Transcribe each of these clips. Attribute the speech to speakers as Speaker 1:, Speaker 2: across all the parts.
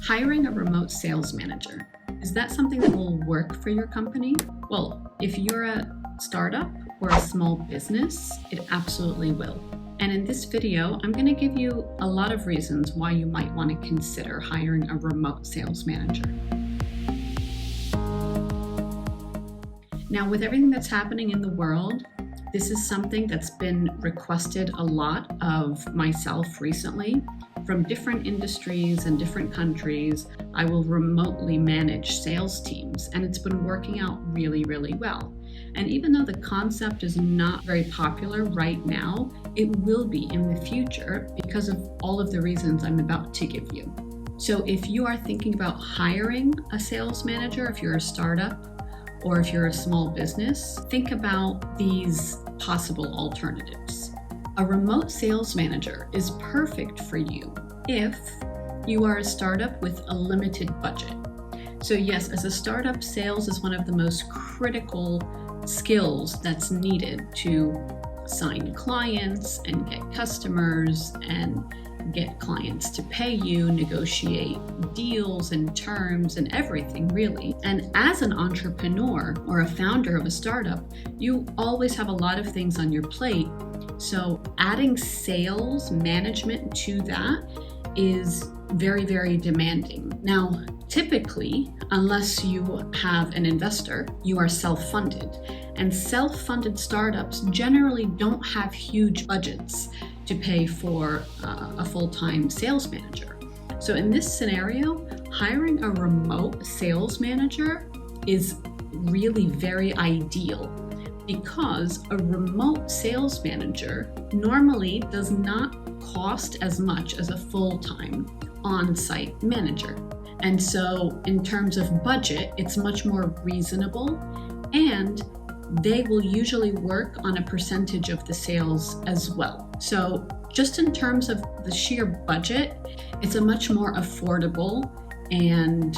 Speaker 1: Hiring a remote sales manager. Is that something that will work for your company? Well, if you're a startup or a small business, it absolutely will. And in this video, I'm going to give you a lot of reasons why you might want to consider hiring a remote sales manager. Now, with everything that's happening in the world, this is something that's been requested a lot of myself recently. From different industries and different countries, I will remotely manage sales teams, and it's been working out really, really well. And even though the concept is not very popular right now, it will be in the future because of all of the reasons I'm about to give you. So if you are thinking about hiring a sales manager, if you're a startup, or if you're a small business, think about these possible alternatives. A remote sales manager is perfect for you if you are a startup with a limited budget. So yes, as a startup, sales is one of the most critical skills that's needed to sign clients and get customers and get clients to pay you, negotiate deals and terms and everything really. And as an entrepreneur or a founder of a startup, you always have a lot of things on your plate. So adding sales management to that is very, very demanding. Now, typically, unless you have an investor, you are self-funded. And self-funded startups generally don't have huge budgets to pay for a full-time sales manager. So in this scenario, hiring a remote sales manager is really very ideal because a remote sales manager normally does not cost as much as a full-time on-site manager. And so in terms of budget, it's much more reasonable, and they will usually work on a percentage of the sales as well. So just in terms of the sheer budget, it's a much more affordable and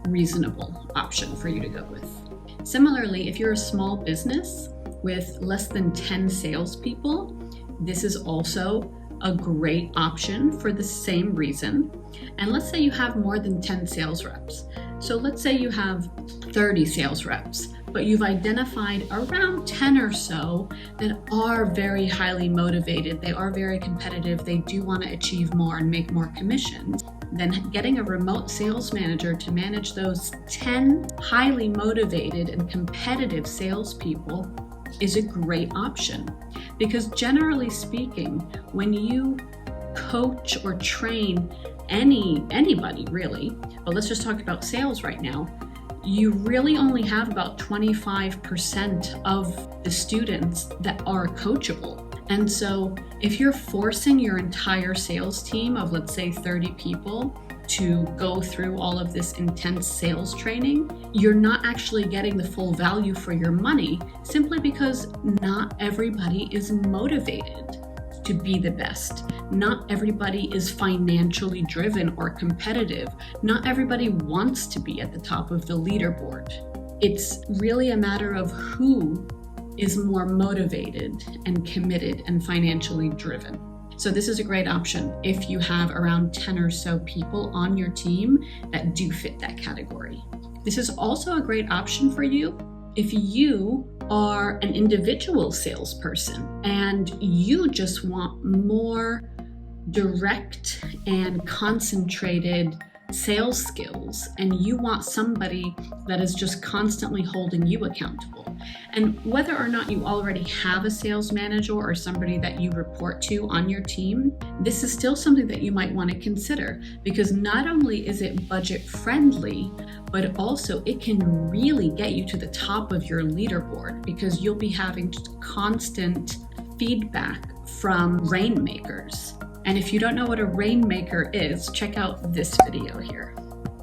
Speaker 1: reasonable option for you to go with. Similarly, if you're a small business with less than 10 salespeople, this is also a great option for the same reason. And let's say you have more than 10 sales reps. So let's say you have 30 sales reps, but you've identified around 10 or so that are very highly motivated. They are very competitive. They do want to achieve more and make more commissions. Then getting a remote sales manager to manage those 10 highly motivated and competitive salespeople is a great option. Because generally speaking, when you coach or train anybody really, but let's just talk about sales right now, you really only have about 25% of the students that are coachable. And so if you're forcing your entire sales team of, let's say, 30 people to go through all of this intense sales training, you're not actually getting the full value for your money simply because not everybody is motivated to be the best. Not everybody is financially driven or competitive. Not everybody wants to be at the top of the leaderboard. It's really a matter of who is more motivated and committed and financially driven. So this is a great option if you have around 10 or so people on your team that do fit that category. This is also a great option for you if you are an individual salesperson and you just want more direct and concentrated sales skills, and you want somebody that is just constantly holding you accountable. And whether or not you already have a sales manager or somebody that you report to on your team, this is still something that you might want to consider, because not only is it budget friendly, but also it can really get you to the top of your leaderboard because you'll be having constant feedback from rainmakers. And if you don't know what a rainmaker is, check out this video here.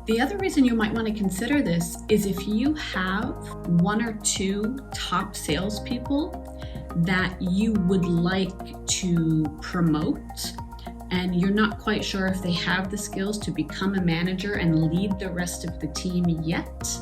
Speaker 1: The other reason you might want to consider this is if you have one or two top salespeople that you would like to promote, and you're not quite sure if they have the skills to become a manager and lead the rest of the team yet,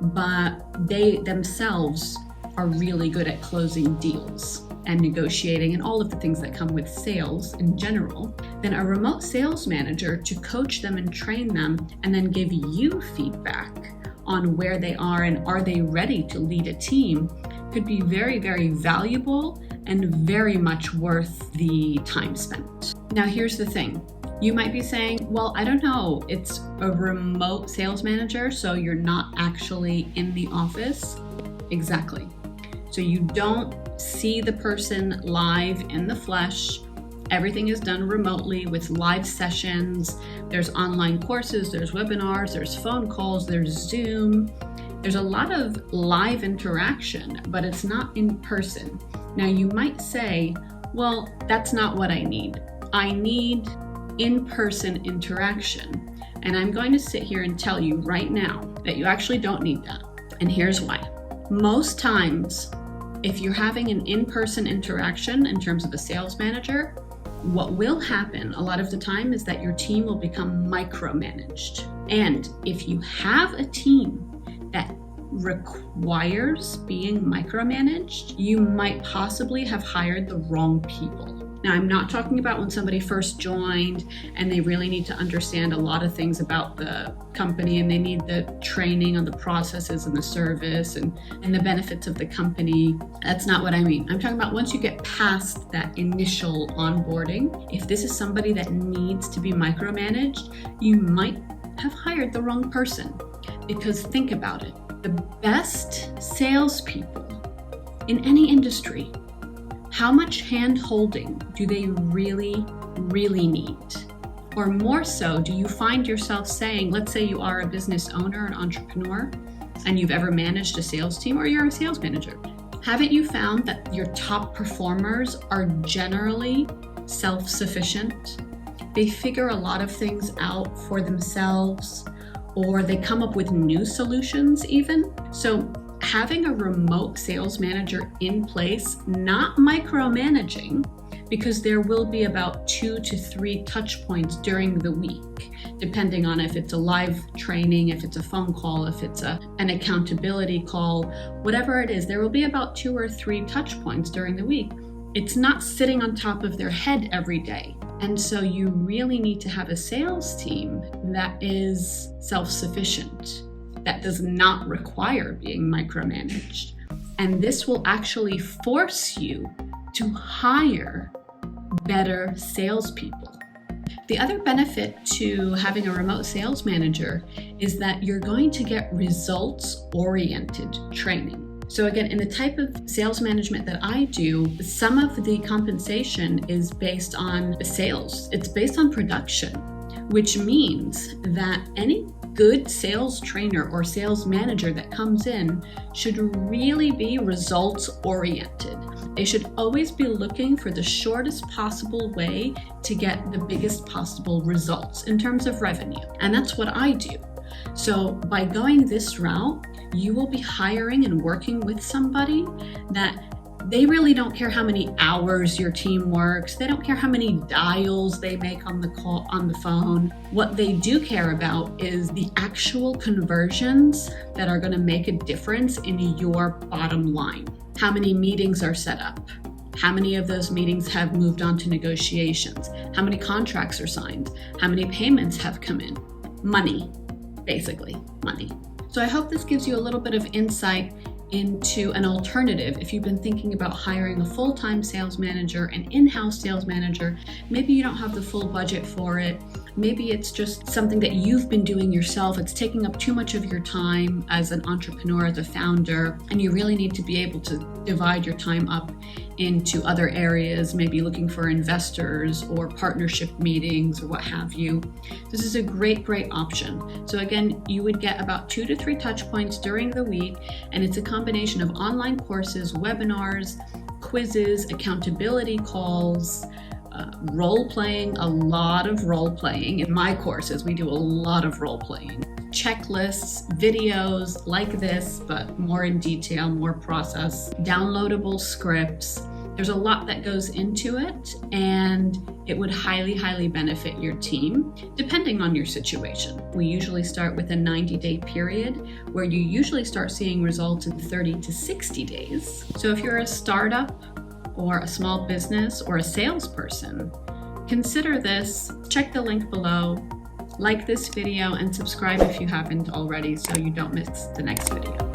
Speaker 1: but they themselves are really good at closing deals. and negotiating and all of the things that come with sales in general, then a remote sales manager to coach them and train them and then give you feedback on where they are and are they ready to lead a team could be very, very valuable and very much worth the time spent. Now, here's the thing. You might be saying, well, I don't know, it's a remote sales manager, so you're not actually in the office. Exactly. So you don't see the person live in the flesh. Everything is done remotely with live sessions. There's online courses, there's webinars, there's phone calls, there's Zoom. There's a lot of live interaction, but it's not in person. Now you might say, well, that's not what I need. I need in-person interaction. And I'm going to sit here and tell you right now that you actually don't need that. And here's why. Most times, if you're having an in-person interaction in terms of a sales manager, what will happen a lot of the time is that your team will become micromanaged. And if you have a team that requires being micromanaged, you might possibly have hired the wrong people. Now, I'm not talking about when somebody first joined and they really need to understand a lot of things about the company and they need the training on the processes and the service and the benefits of the company. That's not what I mean. I'm talking about once you get past that initial onboarding, if this is somebody that needs to be micromanaged, you might have hired the wrong person. Because think about it, the best salespeople in any industry, how much hand-holding do they really, really need? Or more so, do you find yourself saying, let's say you are a business owner, an entrepreneur, and you've ever managed a sales team or you're a sales manager. Haven't you found that your top performers are generally self-sufficient? They figure a lot of things out for themselves, or they come up with new solutions even. So having a remote sales manager in place, not micromanaging, because there will be about 2 to 3 touch points during the week, depending on if it's a live training, if it's a phone call, if it's an accountability call, whatever it is, there will be about 2 or 3 touch points during the week. It's not sitting on top of their head every day. And so you really need to have a sales team that is self-sufficient, that does not require being micromanaged. And this will actually force you to hire better salespeople. The other benefit to having a remote sales manager is that you're going to get results-oriented training. So again, in the type of sales management that I do, some of the compensation is based on sales. It's based on production, which means that any good sales trainer or sales manager that comes in should really be results oriented. They should always be looking for the shortest possible way to get the biggest possible results in terms of revenue. And that's what I do. So by going this route, you will be hiring and working with somebody that they really don't care how many hours your team works. They don't care how many dials they make on the phone. What they do care about is the actual conversions that are going to make a difference in your bottom line. How many meetings are set up? How many of those meetings have moved on to negotiations? How many contracts are signed? How many payments have come in? Money, basically, money. So I hope this gives you a little bit of insight into an alternative. If you've been thinking about hiring a full-time sales manager, an in-house sales manager, maybe you don't have the full budget for it. Maybe it's just something that you've been doing yourself. It's taking up too much of your time as an entrepreneur, as a founder, and you really need to be able to divide your time up into other areas, maybe looking for investors or partnership meetings or what have you. This is a great option. So again, you would get about 2 to 3 touch points during the week, and it's a combination of online courses, webinars, quizzes, accountability calls, role-playing, a lot of role-playing. In my courses, we do a lot of role-playing. Checklists, videos like this, but more in detail, more process, downloadable scripts. There's a lot that goes into it, and it would highly benefit your team, depending on your situation. We usually start with a 90-day period, where you usually start seeing results in 30 to 60 days. So if you're a startup, or a small business or a salesperson, consider this. Check the link below, like this video, and subscribe if you haven't already so you don't miss the next video.